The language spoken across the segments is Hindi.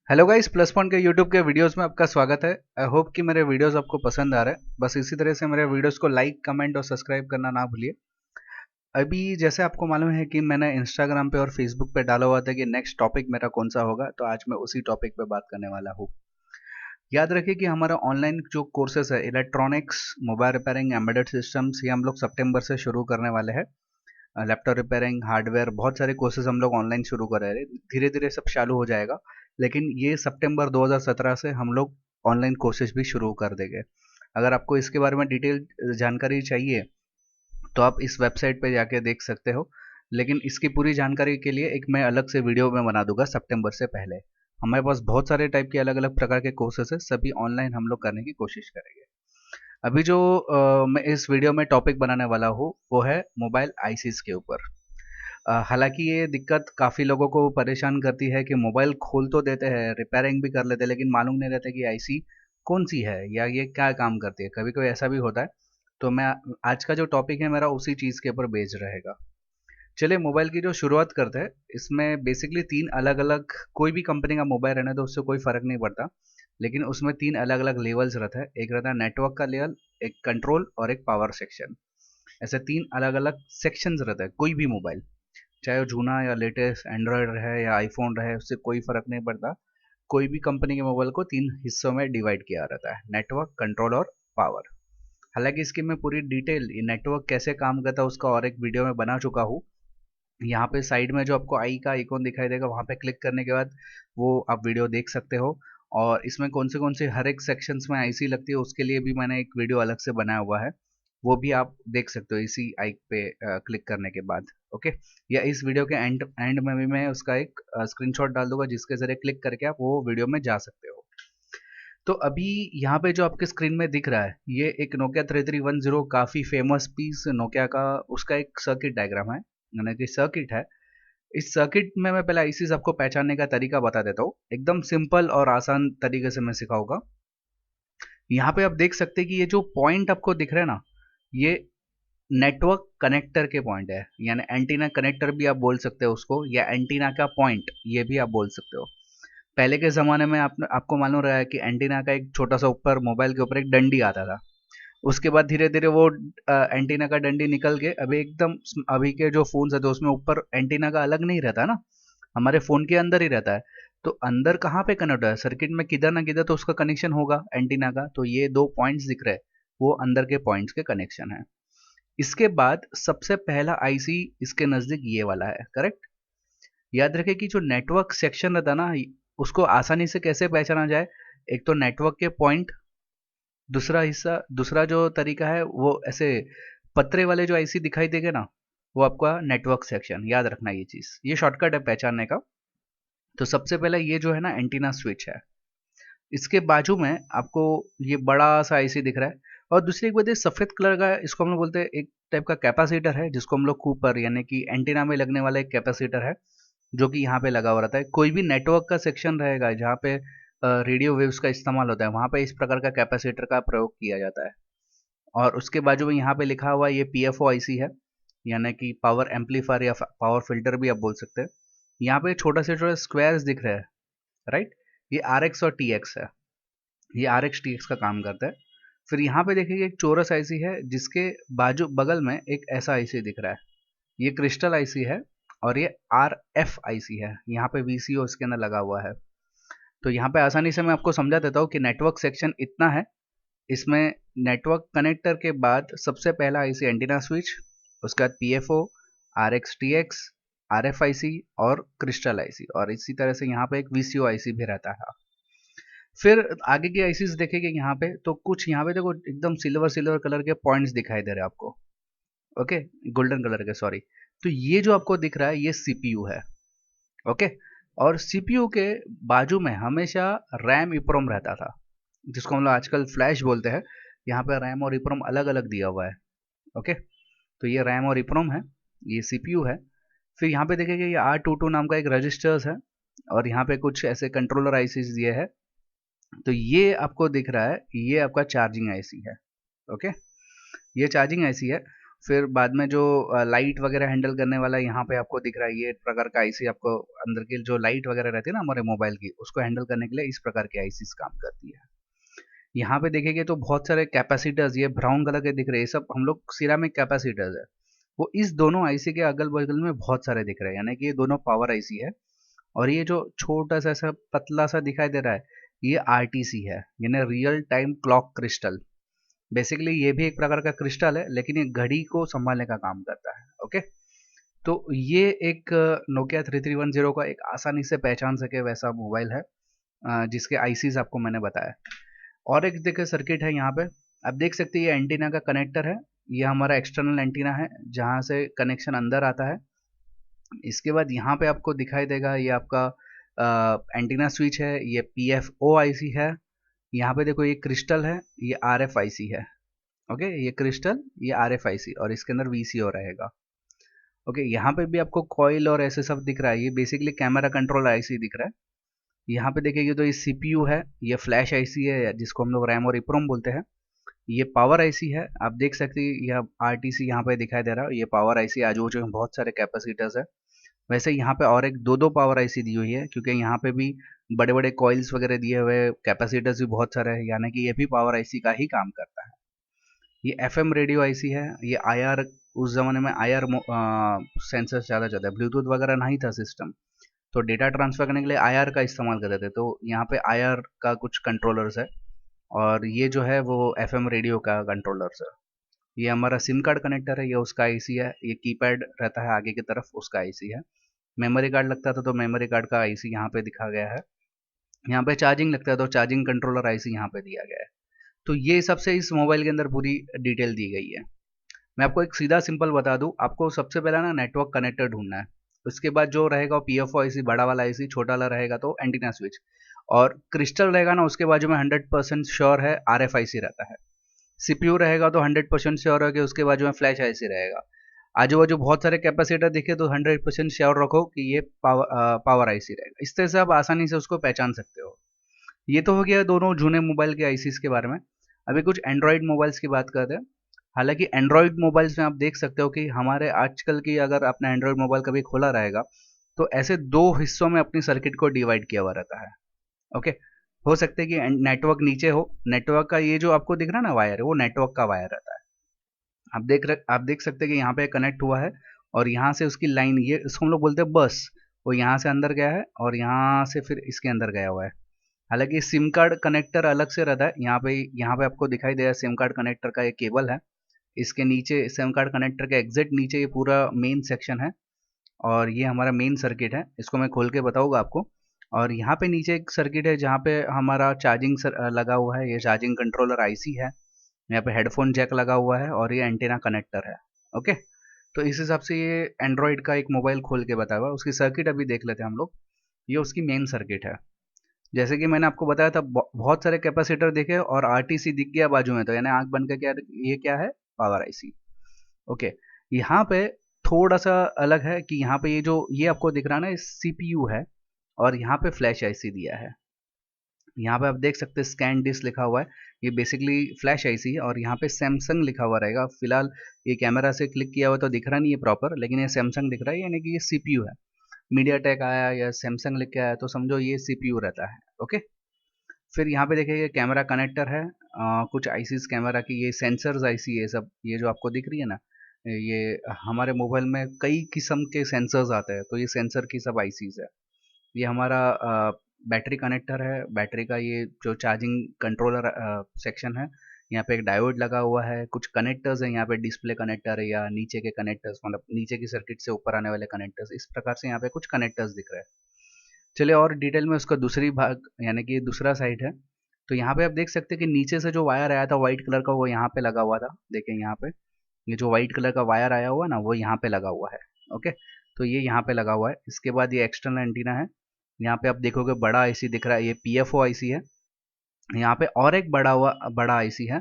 हेलो गाइस, प्लस पॉइंट के यूट्यूब के वीडियोस में आपका स्वागत है। आई होप कि मेरे वीडियोस आपको पसंद आ रहे हैं। बस इसी तरह से मेरे वीडियोस को लाइक, कमेंट और सब्सक्राइब करना ना भूलिए। अभी जैसे आपको मालूम है कि मैंने इंस्टाग्राम पे और फेसबुक पे डाला हुआ था कि नेक्स्ट टॉपिक मेरा कौन सा होगा, तो आज मैं उसी टॉपिक पे बात करने वाला हूँ। याद रखिए कि हमारा ऑनलाइन जो कोर्सेस है, electronics, mobile repairing, embedded systems, ये हम लोग सितंबर से शुरू करने वाले हैं। लैपटॉप रिपेयरिंग, हार्डवेयर, बहुत सारे कोर्सेज हम लोग ऑनलाइन शुरू कर रहे हैं। धीरे धीरे सब चालू हो जाएगा, लेकिन ये सितंबर 2017 से हम लोग ऑनलाइन कोर्सेज भी शुरू कर देंगे। अगर आपको इसके बारे में डिटेल जानकारी चाहिए तो आप इस वेबसाइट पे जाके देख सकते हो, लेकिन इसकी पूरी जानकारी के लिए एक मैं अलग से वीडियो में बना दूंगा सितंबर से पहले। हमारे पास बहुत सारे टाइप के अलग अलग प्रकार के कोर्सेस है, सभी ऑनलाइन हम लोग करने की कोशिश करेंगे। अभी जो मैं इस वीडियो में टॉपिक बनाने वाला हूँ वो है मोबाइल आईसीज के ऊपर। हालांकि ये दिक्कत काफ़ी लोगों को परेशान करती है कि मोबाइल खोल तो देते हैं, रिपेयरिंग भी कर लेते हैं, लेकिन मालूम नहीं रहता कि आईसी कौन सी है या ये क्या काम करती है। कभी कभी ऐसा भी होता है। तो मैं आज का जो टॉपिक है मेरा उसी चीज़ के ऊपर बेस्ड रहेगा। चलिए मोबाइल की जो शुरुआत करते हैं, इसमें बेसिकली तीन अलग अलग, कोई भी कंपनी का मोबाइल रहना तो उससे कोई फ़र्क नहीं पड़ता, लेकिन उसमें तीन अलग अलग लेवल्स रहता है। एक रहता है नेटवर्क का लेवल, एक कंट्रोल और एक पावर सेक्शन। ऐसे तीन अलग अलग सेक्शंस रहता है कोई भी मोबाइल, चाहे वो जूना या लेटेस्ट एंड्रॉयड रहे या आईफोन रहे, उससे कोई फर्क नहीं पड़ता। कोई भी कंपनी के मोबाइल को तीन हिस्सों में डिवाइड किया रहता है, नेटवर्क, कंट्रोल और पावर। हालांकि इसकी मैं पूरी डिटेल ये नेटवर्क कैसे काम करता है उसका और एक वीडियो में बना चुका हूँ। यहाँ पे साइड में जो आपको आई का आइकॉन दिखाई देगा, वहाँ पे क्लिक करने के बाद वो आप वीडियो देख सकते हो। और इसमें कौन से हर एक सेक्शंस में आईसी लगती है उसके लिए भी मैंने एक वीडियो अलग से बनाया हुआ है। वो भी आप देख सकते हो इसी आई पे क्लिक करने के बाद। ओके। या इस वीडियो के एंड एंड में भी मैं उसका एक स्क्रीनशॉट डाल दूंगा, जिसके जरिए क्लिक करके आप वो वीडियो में जा सकते हो। तो अभी यहाँ पे जो आपके स्क्रीन में दिख रहा है, ये एक नोकिया 3310, काफ़ी फेमस पीस नोकिया का, उसका एक सर्किट डायग्राम है, यानी कि सर्किट है। इस सर्किट में मैं पहले आईसीज आपको पहचानने का तरीका बता देता हूँ, एकदम सिंपल और आसान तरीके से मैं सिखाऊंगा। यहाँ पे आप देख सकते हैं कि ये जो पॉइंट आपको दिख रहा है ना, ये नेटवर्क कनेक्टर के पॉइंट है, यानी एंटीना कनेक्टर भी आप बोल सकते हो उसको, या एंटीना का पॉइंट ये भी आप बोल सकते हो। पहले के ज़माने में आपको मालूम रहा है कि एंटीना का एक छोटा सा ऊपर मोबाइल के ऊपर एक डंडी आता था। उसके बाद धीरे धीरे वो एंटीना का डंडी निकल के अभी एकदम अभी के जो फोन्स है तो उसमें ऊपर एंटीना का अलग नहीं रहता ना, हमारे फ़ोन के अंदर ही रहता है। तो अंदर कहाँ पे कनेक्ट है सर्किट में, किधर ना किधर तो उसका कनेक्शन होगा एंटीना का। तो ये दो पॉइंट्स दिख रहे हैं, वो अंदर के पॉइंट्स के कनेक्शन है। इसके बाद सबसे पहला आईसी इसके नज़दीक ये वाला है, करेक्ट। याद रखें कि जो नेटवर्क सेक्शन रहता है ना, उसको आसानी से कैसे पहचाना जाए। एक तो नेटवर्क के पॉइंट, दूसरा हिस्सा, दूसरा जो तरीका है वो ऐसे पतरे वाले जो आईसी दिखाई देंगे ना, वो आपका नेटवर्क सेक्शन। याद रखना ये चीज़, ये शॉर्टकट है पहचानने का। तो सबसे पहले ये जो है ना एंटीना स्विच है, इसके बाजू में आपको ये बड़ा सा आईसी दिख रहा है। और दूसरी एक बात है, सफ़ेद कलर का, इसको हम लोग बोलते हैं एक टाइप का कैपेसिटर है, जिसको हम लोग कूपर यानी कि एंटीना में लगने वाला एक कैपेसिटर है, जो कि यहाँ पे लगा हुआ रहता है। कोई भी नेटवर्क का सेक्शन रहेगा जहाँ पे रेडियो वेव्स का इस्तेमाल होता है, वहाँ पे इस प्रकार का कैपेसिटर का प्रयोग किया जाता है। और उसके बाजू में यहाँ पे लिखा हुआ ये पीएफओ आईसी है, यानी कि पावर एम्पलीफायर या पावर फिल्टर भी आप बोल सकते हैं। यहाँ पे छोटा से छोटा स्क्वायर्स दिख रहे हैं, राइट। ये आर एक्स और टी एक्स है, ये आर एक्स टी एक्स का काम करता है। फिर यहाँ पे देखिए एक चोरस आईसी है, जिसके बाजू बगल में एक ऐसा आईसी दिख रहा है, ये क्रिस्टल आईसी है। और ये आर एफ आईसी है, यहाँ पे वीसीओ इसके अंदर लगा हुआ है। तो यहाँ पे आसानी से मैं आपको समझा देता हूँ कि नेटवर्क सेक्शन इतना है। इसमें नेटवर्क कनेक्टर के बाद सबसे पहला आईसी एंटीना स्विच, उसके बाद PFO, R X T X, R F IC और क्रिस्टल आईसी, और इसी तरह से यहाँ पे एक वीसीओ आईसी भी रहता है। फिर आगे की आईसीज देखेंगे यहाँ पे, तो कुछ यहाँ पे देखो एकदम सिल्वर सिल्वर कलर के पॉइंट्स दिखाई दे रहे हैं आपको। ओके, गोल्डन कलर के, सॉरी। तो ये जो आपको दिख रहा है ये सीपीयू है। ओके। और सीपीयू के बाजू में हमेशा रैम इप्रोम रहता था, जिसको हम लोग आजकल फ्लैश बोलते हैं। यहाँ पे रैम और इप्रोम अलग अलग दिया हुआ है। ओके। तो ये रैम और इप्रोम है, ये सीपीयू है। फिर यहाँ पे देखेंगे ये R22 नाम का एक रजिस्टर्स है, और यहाँ पे कुछ ऐसे कंट्रोलर आईसीज दिए है। तो ये आपको दिख रहा है, ये आपका चार्जिंग आईसी है। ओके, ये चार्जिंग आईसी है। फिर बाद में जो लाइट वगैरह हैंडल करने वाला यहाँ पे आपको दिख रहा है, ये एक प्रकार का आईसी आपको अंदर की जो लाइट वगैरह रहती है ना हमारे मोबाइल की, उसको हैंडल करने के लिए इस प्रकार की आईसीस काम करती है। यहाँ पे देखेंगे तो बहुत सारे कैपेसिटर्स ये ब्राउन कलर के दिख रहे हैं, ये सब हम लोग सिरामिक कैपेसिटर्स है। वो इस दोनों आईसी के अगल बगल में बहुत सारे दिख रहे हैं, यानी कि ये दोनों पावर आईसी है। और ये जो छोटा सा ऐसा पतला सा दिखाई दे रहा है, ये आरटीसी है, यानी real time clock crystal. Basically ये भी एक प्रकार का क्रिस्टल है, लेकिन ये घड़ी को संभालने का काम करता है। ओके, तो ये एक नोकिया 3310 का एक आसानी से पहचान सके वैसा मोबाइल है, जिसके आईसीज आपको मैंने बताया। और एक देखिए सर्किट है यहाँ पे, आप देख सकते हैं ये एंटीना का कनेक्टर है, ये हमारा एक्सटर्नल एंटीना है जहाँ से कनेक्शन अंदर आता है। इसके बाद यहाँ पे आपको दिखाई देगा ये आपका एंटीना स्विच है, ये पीएफओ आईसी है। यहाँ पे देखो ये क्रिस्टल है, ये आरएफ आईसी है। ओके, ये क्रिस्टल, ये आरएफ आईसी, और इसके अंदर वीसीओ रहेगा। ओके, यहाँ पे भी आपको कॉइल और ऐसे सब दिख रहा है, ये बेसिकली कैमरा कंट्रोल आईसी दिख रहा है। यहाँ पे देखिए तो ये सीपीयू है, ये फ्लैश आईसी है जिसको हम लोग रैम और इप्रोम बोलते हैं। ये पावर आईसी है, आप देख सकते हैं यह आरटीसी यहाँ पे दिखाई दे रहा है, ये पावर आईसी आजू बाजू में बहुत सारे कैपेसिटर्स है। वैसे यहाँ पे और एक दो दो पावर आईसी दी हुई है, क्योंकि यहाँ पे भी बड़े बड़े कॉइल्स वगैरह दिए हुए, कैपेसिटर्स भी बहुत सारे हैं, यानी कि ये भी पावर आईसी का ही काम करता है। ये एफएम रेडियो आईसी है, ये आईआर, उस जमाने में आईआर सेंसर ज़्यादा चलता है, ब्लूटूथ वगैरह नहीं था सिस्टम, तो डेटा ट्रांसफर करने के लिए आईआर का इस्तेमाल करते थे। तो यहाँ पे आईआर का कुछ कंट्रोलर्स है, और ये जो है वो एफएम रेडियो का कंट्रोलर्स है। ये हमारा सिम कार्ड कनेक्टर है, ये उसका आईसी है। ये कीपैड रहता है आगे की तरफ, उसका आईसी है। मेमोरी कार्ड लगता था तो मेमोरी कार्ड का आईसी यहाँ पे दिखा गया है। यहाँ पे चार्जिंग लगता है तो चार्जिंग कंट्रोलर आईसी यहाँ पे दिया गया है। तो ये सबसे इस मोबाइल के अंदर पूरी डिटेल दी गई है। मैं आपको एक सीधा सिंपल बता दूं, आपको सबसे पहला ना नेटवर्क कनेक्टर ढूंढना है। उसके बाद जो रहेगा पीएफओ आईसी, बड़ा वाला आईसी, छोटा वाला रहेगा तो एंटीना स्विच, और क्रिस्टल रहेगा ना उसके बाजू में 100% श्योर है आरएफआईसी रहता है। सीपीयू रहेगा तो 100% श्योर है कि उसके बाजू में फ्लैश आईसी रहेगा। आजू बाजू बहुत सारे कैपेसिटर दिखे तो 100% श्योर रखो कि ये पावर आईसी रहेगा। इस तरह से आप आसानी से उसको पहचान सकते हो। ये तो हो गया दोनों जूने मोबाइल के आईसीस के बारे में। अभी कुछ एंड्रॉयड मोबाइल्स की बात करते हैं। हालांकि एंड्रॉयड मोबाइल्स में आप देख सकते हो कि हमारे आजकल की, अगर आपने एंड्रॉयड मोबाइल कभी खोला रहेगा तो ऐसे दो हिस्सों में अपनी सर्किट को डिवाइड किया हुआ रहता है। ओके, हो सकता है कि नेटवर्क नीचे हो, नेटवर्क का ये जो आपको दिख रहा है ना वायर, वो नेटवर्क का वायर रहता है। आप देख सकते हैं कि यहाँ पे कनेक्ट हुआ है, और यहाँ से उसकी लाइन, ये इसको हम लोग बोलते हैं बस, वो यहाँ से अंदर गया है और यहाँ से फिर इसके अंदर गया हुआ है। हालांकि सिम कार्ड कनेक्टर अलग से रहता है। यहाँ पे आपको दिखाई दे रहा है सिम कार्ड कनेक्टर का एक केबल है। इसके नीचे सिम कार्ड कनेक्टर के एग्जैक्ट नीचे ये पूरा मेन सेक्शन है, और ये हमारा मेन सर्किट है। इसको मैं खोल के बताऊंगा आपको। और यहाँ पे नीचे एक सर्किट है जहाँ पे हमारा चार्जिंग लगा हुआ है, ये चार्जिंग कंट्रोलर आईसी है। यहाँ पे हेडफोन जैक लगा हुआ है, और ये एंटीना कनेक्टर है। ओके, तो इस हिसाब से ये एंड्रॉयड का एक मोबाइल खोल के बताया हुआ है। उसकी सर्किट अभी देख लेते हैं हम लोग। ये उसकी मेन सर्किट है। जैसे कि मैंने आपको बताया था, बहुत सारे कैपेसिटर दिखे और आरटीसी दिख गया बाजू में, तो यानी आंख बन के क्या, ये क्या है, पावर आईसी। ओके, यहाँ पे थोड़ा सा अलग है कि यहाँ पे ये आपको दिख रहा है ना, सीपीयू है, और यहाँ पे फ्लैश आईसी दिया है। यहाँ पे आप देख सकते हैं स्कैन डिस्क लिखा हुआ है, ये बेसिकली फ्लैश आईसी है। और यहाँ पे सैमसंग लिखा हुआ रहेगा। फिलहाल ये कैमरा से क्लिक किया हुआ तो दिख रहा नहीं है प्रॉपर, लेकिन ये सैमसंग दिख रहा है, यानी कि ये सीपीयू है। मीडिया टेक आया या सैमसंग लिख के आया तो समझो ये सीपीयू रहता है। ओके, फिर यहाँ पे देखिए ये कैमरा कनेक्टर है, कुछ आईसीस कैमरा की, ये सेंसर्स आईसी, ये सब, ये जो आपको दिख रही है ना, ये हमारे मोबाइल में कई किस्म के सेंसर्स आते हैं, तो ये सेंसर की सब आईसीस है। ये हमारा बैटरी कनेक्टर है, बैटरी का ये जो चार्जिंग कंट्रोलर सेक्शन है। यहाँ पे एक डायोड लगा हुआ है, कुछ कनेक्टर्स हैं यहाँ पे, डिस्प्ले कनेक्टर है या नीचे के कनेक्टर्स, मतलब नीचे की सर्किट से ऊपर आने वाले कनेक्टर्स, इस प्रकार से यहाँ पे कुछ कनेक्टर्स दिख रहे हैं। चलिए और डिटेल में उसका दूसरी भाग, यानी कि दूसरा साइड है। तो यहाँ पे आप देख सकते हैं कि नीचे से जो वायर आया था व्हाइट कलर का, वो यहाँ पे लगा हुआ था। देखें यहाँ पे, ये जो व्हाइट कलर का वायर आया हुआ ना, वो यहाँ पे लगा हुआ है। ओके, तो ये यहाँ पे लगा हुआ है। इसके बाद ये एक्सटर्नल एंटीना है। यहाँ पे आप देखोगे बड़ा आईसी दिख रहा है, ये पीएफओ आईसी है। यहाँ पे और एक बड़ा आईसी है।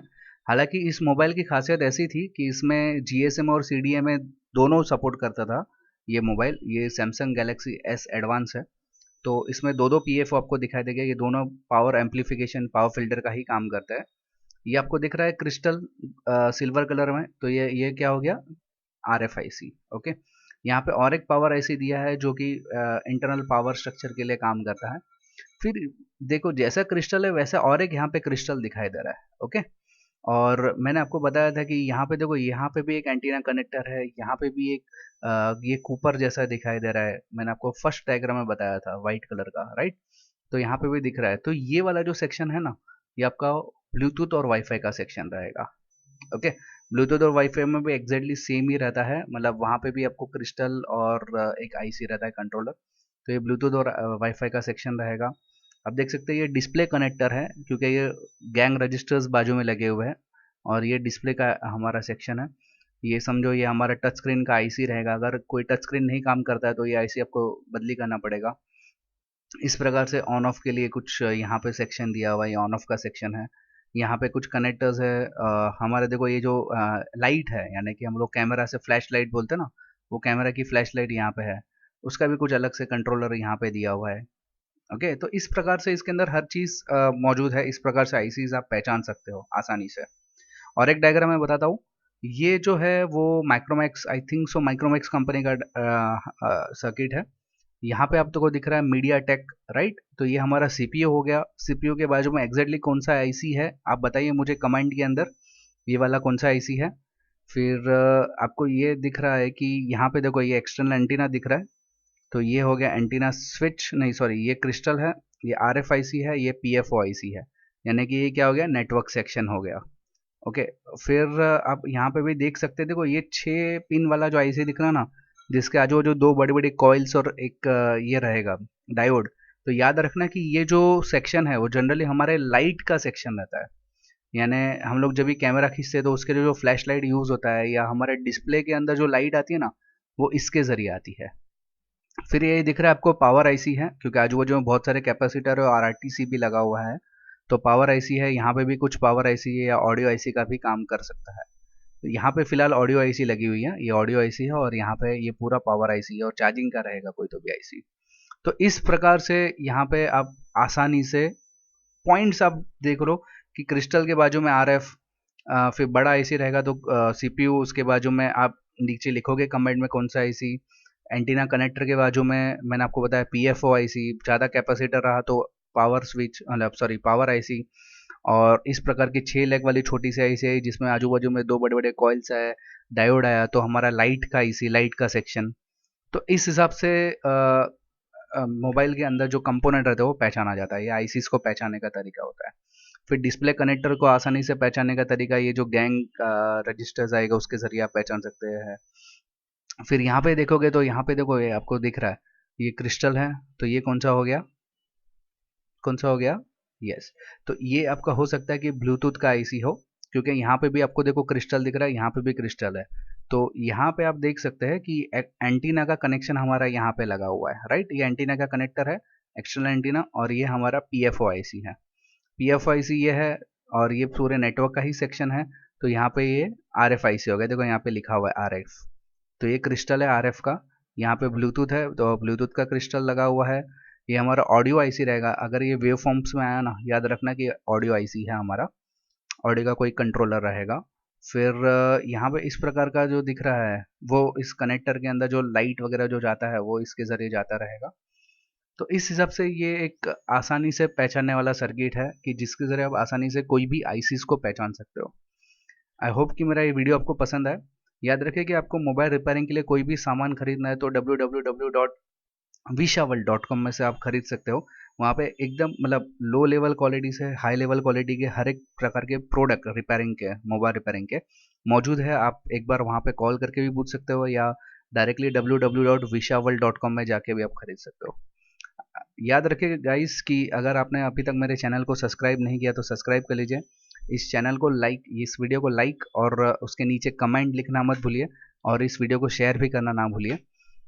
हालांकि इस मोबाइल की खासियत ऐसी थी कि इसमें जीएसएम और सीडीएमए दोनों सपोर्ट करता था ये मोबाइल। ये सैमसंग गैलेक्सी एस एडवांस है। तो इसमें दो दो पीएफओ आपको दिखाई देगा, ये दोनों पावर एम्पलीफिकेशन, पावर फिल्टर का ही काम करता है। ये आपको दिख रहा है क्रिस्टल सिल्वर कलर में, तो ये क्या हो गया, RFIC। ओके, यहाँ पे और एक पावर IC दिया है जो कि इंटरनल पावर स्ट्रक्चर के लिए काम करता है। फिर देखो जैसा क्रिस्टल है वैसा और एक यहाँ पे क्रिस्टल दिखाई दे रहा है। ओके, और मैंने आपको बताया था कि यहाँ पे देखो, यहाँ पे भी एक एंटीना कनेक्टर है, यहाँ पे भी एक ये कूपर जैसा दिखाई दे रहा है, मैंने आपको फर्स्ट डायग्राम में बताया था व्हाइट कलर का, राइट। तो यहाँ पे भी दिख रहा है। तो ये वाला जो सेक्शन है ना, ये आपका ब्लूटूथ और वाईफाई का सेक्शन रहेगा। ओके, ब्लूटूथ और वाईफाई में भी एग्जैक्टली सेम ही रहता है, मतलब वहाँ पे भी आपको क्रिस्टल और एक IC रहता है कंट्रोलर। तो ये ब्लूटूथ और वाईफाई का सेक्शन रहेगा। आप देख सकते हैं ये डिस्प्ले कनेक्टर है, क्योंकि ये गैंग रजिस्टर्स बाजू में लगे हुए हैं, और ये डिस्प्ले का हमारा सेक्शन है। ये समझो ये हमारा टच स्क्रीन का IC रहेगा। अगर कोई टच स्क्रीन नहीं काम करता है तो ये IC आपको बदली करना पड़ेगा। इस प्रकार से ऑन ऑफ के लिए कुछ यहाँ पे सेक्शन दिया हुआ है, ये ऑन ऑफ का सेक्शन है। यहाँ पे कुछ कनेक्टर्स है। हमारे देखो ये जो लाइट है, यानी कि हम लोग कैमरा से फ्लैश लाइट बोलते हैं ना, वो कैमरा की फ्लैश लाइट यहाँ पे है, उसका भी कुछ अलग से कंट्रोलर यहाँ पे दिया हुआ है। ओके, तो इस प्रकार से इसके अंदर हर चीज़ मौजूद है। इस प्रकार से ICs आप पहचान सकते हो आसानी से। और एक डायग्राम मैं बताता हूँ, ये जो है वो Micromax, I think so Micromax company का सर्किट है। यहाँ पे आपको दिख रहा है मीडिया टेक, राइट। तो ये हमारा CPU हो गया। CPU के बाजू में एग्जैक्टली कौन सा IC है आप बताइए मुझे कमेंट के अंदर, ये वाला कौन सा IC है। फिर आपको ये दिख रहा है कि यहाँ पे देखो ये एक्सटर्नल एंटीना दिख रहा है, तो ये हो गया एंटीना स्विच, नहीं सॉरी, ये क्रिस्टल है, ये RFIC है, ये PFO IC है, यानी कि ये क्या हो गया, नेटवर्क सेक्शन हो गया। ओके, फिर आप यहाँ पे भी देख सकते हैं, देखो ये 6 पिन वाला जो IC दिख रहा है ना, जिसके आजू बाजू दो बड़ी बड़ी कॉइल्स और एक ये रहेगा डायोड। तो याद रखना कि ये जो सेक्शन है वो जनरली हमारे लाइट का सेक्शन रहता है, यानी हम लोग जब भी कैमरा खींचते हैं तो उसके लिए जो फ्लैश लाइट यूज़ होता है, या हमारे डिस्प्ले के अंदर जो लाइट आती है ना, वो इसके ज़रिए आती है। फिर ये दिख रहा है आपको पावर IC है, क्योंकि आजू बाजू में बहुत सारे कैपेसिटर और RRTC भी लगा हुआ है, तो पावर IC है। यहाँ पे भी कुछ पावर IC है या ऑडियो IC का भी काम कर सकता है। तो यहाँ पे फिलहाल ऑडियो IC लगी हुई है, ये ऑडियो IC है, और यहाँ पे ये पूरा पावर IC है, और चार्जिंग का रहेगा कोई तो भी IC। तो इस प्रकार से यहाँ पे आप आसानी से पॉइंट्स आप देख लो कि क्रिस्टल के बाजू में RF, फिर बड़ा IC रहेगा तो CPU, उसके बाजू में आप नीचे लिखोगे कमेंट में कौन सा IC। एंटीना कनेक्टर के बाजू में मैंने आपको बताया PFO IC, ज़्यादा कैपेसिटर रहा तो पावर स्विच, मतलब सॉरी पावर IC। और इस प्रकार की 6 लेग वाली छोटी सी IC आई जिसमें आजू बाजू में दो बड़े बड़े कॉइल्स है, डायोड आया, तो हमारा लाइट का IC, लाइट का सेक्शन। तो इस हिसाब से मोबाइल के अंदर जो कंपोनेंट रहते हैं वो पहचाना जाता है, ये ICs को पहचानने का तरीका होता है। फिर डिस्प्ले कनेक्टर को आसानी से पहचानने का तरीका, ये जो गैंग रजिस्टर्स आएगा उसके जरिए आप पहचान सकते हैं। फिर यहाँ पे देखोगे तो यहाँ पे देखो, ये आपको दिख रहा है, ये क्रिस्टल है, तो ये कौन सा हो गया, कौन सा हो गया, यस। तो ये आपका हो सकता है कि ब्लूटूथ का IC हो, क्योंकि यहाँ पे भी आपको देखो क्रिस्टल दिख रहा है, यहाँ पे भी क्रिस्टल है। तो यहाँ पे आप देख सकते हैं कि एंटीना का कनेक्शन हमारा यहाँ पे लगा हुआ है, राइट। ये एंटीना का कनेक्टर है, एक्सटर्नल एंटीना, और ये हमारा PFO IC है। PFO IC ये है, और ये पूरे नेटवर्क का ही सेक्शन है। तो यहाँ पे ये RFIC हो गया, देखो यहाँ पे लिखा हुआ है RF। तो ये क्रिस्टल है RF का। यहाँ पे ब्लूटूथ है, तो ब्लूटूथ का क्रिस्टल लगा हुआ है। ये हमारा ऑडियो IC रहेगा। अगर ये वेव फॉर्म्स में आया ना, याद रखना कि ऑडियो IC है हमारा, ऑडियो का कोई कंट्रोलर रहेगा। फिर यहाँ पे इस प्रकार का जो दिख रहा है, वो इस कनेक्टर के अंदर जो लाइट वगैरह जो जाता है वो इसके ज़रिए जाता रहेगा। तो इस हिसाब से ये एक आसानी से पहचानने वाला सर्किट है, कि जिसके ज़रिए आप आसानी से कोई भी ICs को पहचान सकते हो। आई होप कि मेरा ये वीडियो आपको पसंद आए। याद रखें कि आपको मोबाइल रिपेयरिंग के लिए कोई भी सामान खरीदना है तो www.vishaworld.com में से आप खरीद सकते हो। वहाँ पे एकदम मतलब लो लेवल क्वालिटी से हाई लेवल क्वालिटी के हर एक प्रकार के प्रोडक्ट रिपेयरिंग के, मोबाइल रिपेयरिंग के मौजूद है। आप एक बार वहाँ पे कॉल करके भी पूछ सकते हो, या डायरेक्टली www.vishaworld.com में जाके भी आप खरीद सकते हो। याद रखिए गाइस कि अगर आपने अभी तक मेरे चैनल को सब्सक्राइब नहीं किया तो सब्सक्राइब कर लीजिए। इस चैनल को लाइक, इस वीडियो को लाइक और उसके नीचे कमेंट लिखना मत भूलिए, और इस वीडियो को शेयर भी करना ना भूलिए।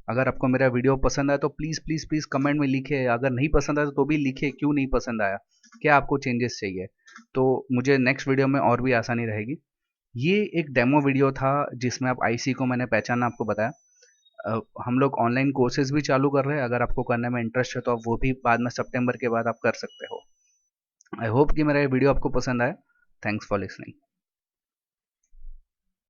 अगर आपको मेरा वीडियो पसंद आया तो प्लीज़ प्लीज़ प्लीज़ कमेंट में लिखे। अगर नहीं पसंद आया तो भी लिखे क्यों नहीं पसंद आया, क्या आपको चेंजेस चाहिए, तो मुझे नेक्स्ट वीडियो में और भी आसानी रहेगी। ये एक डेमो वीडियो था जिसमें आप IC को मैंने पहचानना आपको बताया। हम लोग ऑनलाइन कोर्सेज भी चालू कर रहे हैं, अगर आपको करने में इंटरेस्ट है तो आप वो भी बाद में सितंबर के बाद आप कर सकते हो। आई होप कि मेरा ये वीडियो आपको पसंद आए। Thanks for listening.